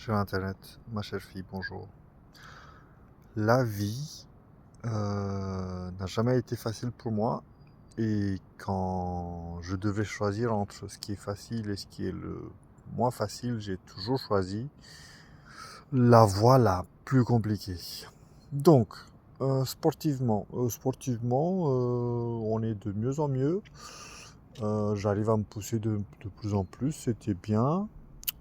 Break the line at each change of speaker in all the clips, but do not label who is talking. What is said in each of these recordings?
Cher Internet, ma chère fille, bonjour. La vie n'a jamais été facile pour moi et quand je devais choisir entre ce qui est facile et ce qui est le moins facile, j'ai toujours choisi la voie la plus compliquée. Donc, sportivement, on est de mieux en mieux. J'arrive à me pousser de plus en plus, c'était bien.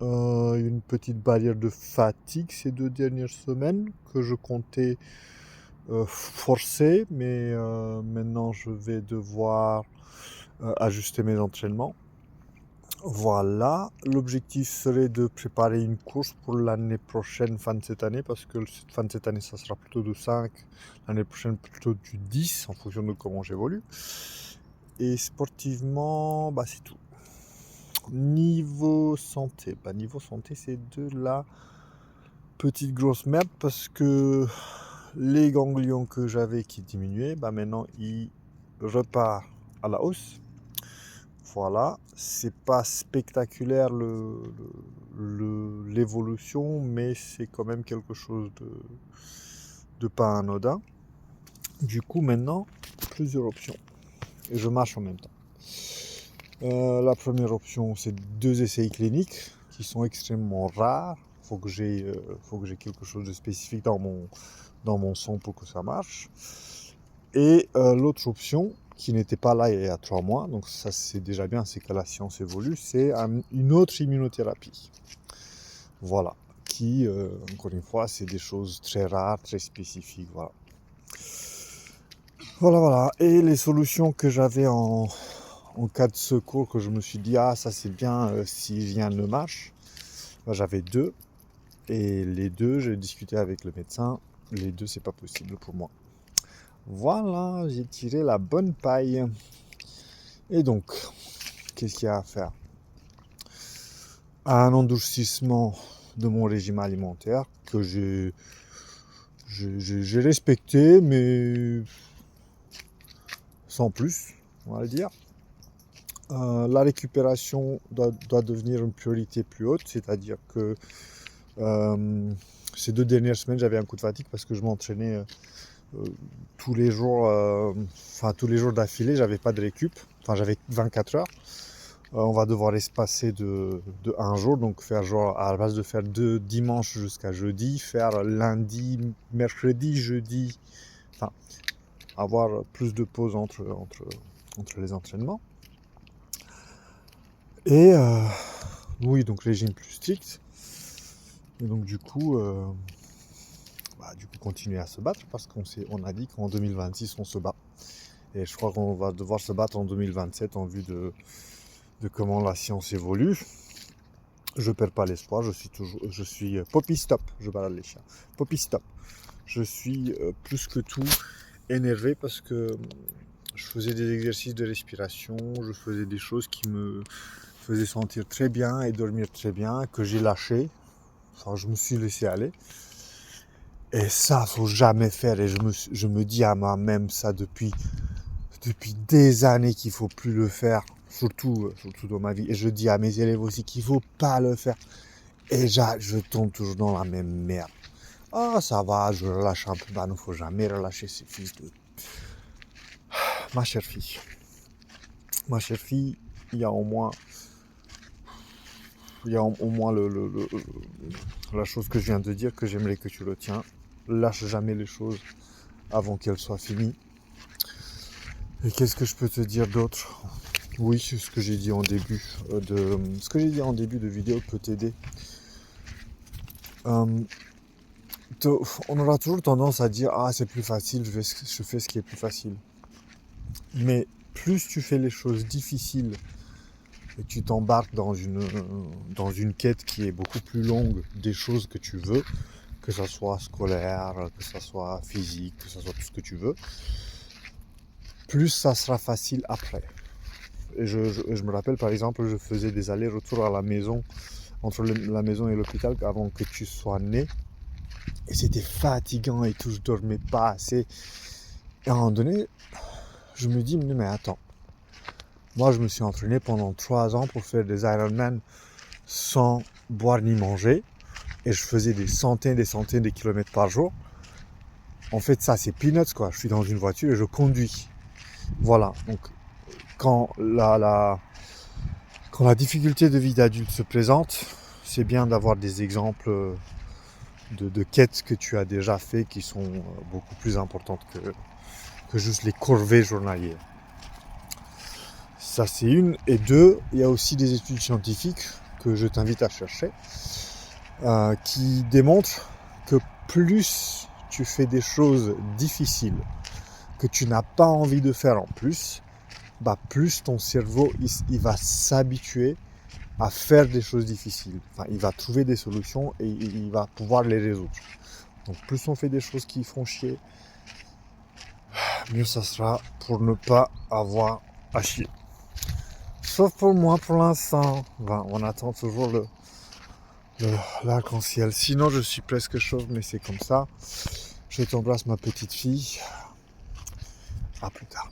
Une petite barrière de fatigue ces 2 dernières semaines que je comptais, forcer, mais maintenant je vais devoir, ajuster mes entraînements. Voilà, l'objectif serait de préparer une course pour l'année prochaine, fin de cette année, parce que cette fin de cette année, ça sera plutôt du 5, l'année prochaine plutôt du 10 en fonction de comment j'évolue et sportivement, bah, c'est tout. Niveau santé, c'est de la petite grosse merde parce que les ganglions que j'avais qui diminuaient, bah maintenant ils repartent à la hausse. Voilà, c'est pas spectaculaire l'évolution, mais c'est quand même quelque chose de pas anodin. Du coup, maintenant, plusieurs options. Et je marche en même temps. La première option, c'est 2 essais cliniques qui sont extrêmement rares. Faut que j'ai quelque chose de spécifique dans mon sang pour que ça marche. Et l'autre option, qui n'était pas là il y a 3 mois, donc ça c'est déjà bien, c'est que la science évolue, c'est une autre immunothérapie. Voilà, qui, encore une fois, c'est des choses très rares, très spécifiques, voilà. Voilà. Et les solutions que j'avais en cas de secours, que je me suis dit, ah ça c'est bien si rien ne marche, bah, j'avais 2. Et les 2, j'ai discuté avec le médecin, les 2 c'est pas possible pour moi. Voilà, j'ai tiré la bonne paille. Et donc, qu'est-ce qu'il y a à faire? Un endurcissement de mon régime alimentaire que j'ai respecté, mais sans plus, on va le dire. La récupération doit devenir une priorité plus haute, c'est-à-dire que ces 2 dernières semaines, j'avais un coup de fatigue parce que je m'entraînais tous les jours d'affilée, j'avais pas de récup, j'avais 24 heures. On va devoir espacer de un jour, donc faire genre, à la base de faire de dimanche jusqu'à jeudi, faire lundi, mercredi, jeudi, enfin, avoir plus de pauses entre les entraînements. Et oui, donc régime plus strict. Et donc du coup, continuer à se battre parce on a dit qu'en 2026 on se bat. Et je crois qu'on va devoir se battre en 2027 en vue de comment la science évolue. Je perds pas l'espoir, je suis Poppy Stop, je balade les chiens. Poppy Stop. Je suis plus que tout énervé parce que je faisais des exercices de respiration, je faisais des choses qui me faisaient sentir très bien et dormir très bien, que j'ai lâché. Enfin, je me suis laissé aller. Et ça, faut jamais faire. Et je me dis à moi-même ça depuis des années qu'il faut plus le faire, surtout dans ma vie. Et je dis à mes élèves aussi qu'il faut pas le faire. Et je tombe toujours dans la même merde. Ah, ça va, je relâche un peu. Bah, non, faut jamais relâcher ces fils de... Ma chère fille, il y a au moins, la chose que je viens de dire que j'aimerais que tu retiens. Lâche jamais les choses avant qu'elles soient finies. Et qu'est-ce que je peux te dire d'autre? Oui, ce que j'ai dit en début de vidéo peut t'aider. On aura toujours tendance à dire ah c'est plus facile, je fais ce qui est plus facile. Mais plus tu fais les choses difficiles et tu t'embarques dans une quête qui est beaucoup plus longue des choses que tu veux, que ça soit scolaire, que ça soit physique, que ça soit tout ce que tu veux, plus ça sera facile après. Et je me rappelle par exemple, je faisais des allers-retours à la maison, entre la maison et l'hôpital avant que tu sois né. Et c'était fatigant et tout, je dormais pas assez. Et à un moment donné, je me dis, mais attends, moi je me suis entraîné pendant 3 ans pour faire des Ironman sans boire ni manger. et je faisais des centaines de kilomètres par jour. En fait, ça, c'est peanuts, quoi. Je suis dans une voiture et je conduis. Voilà. Donc, quand la difficulté de vie d'adulte se présente, c'est bien d'avoir des exemples de quêtes que tu as déjà fait qui sont beaucoup plus importantes que juste les corvées journalières. Ça, c'est une. Et deux, il y a aussi des études scientifiques que je t'invite à chercher qui démontrent que plus tu fais des choses difficiles que tu n'as pas envie de faire en plus, plus ton cerveau il va s'habituer à faire des choses difficiles. Enfin, il va trouver des solutions et il va pouvoir les résoudre. Donc plus on fait des choses qui font chier, mieux ça sera pour ne pas avoir à chier. Sauf pour moi pour l'instant. On attend toujours l'arc-en-ciel. Sinon je suis presque chauve, mais c'est comme ça. Je t'embrasse ma petite fille. À plus tard.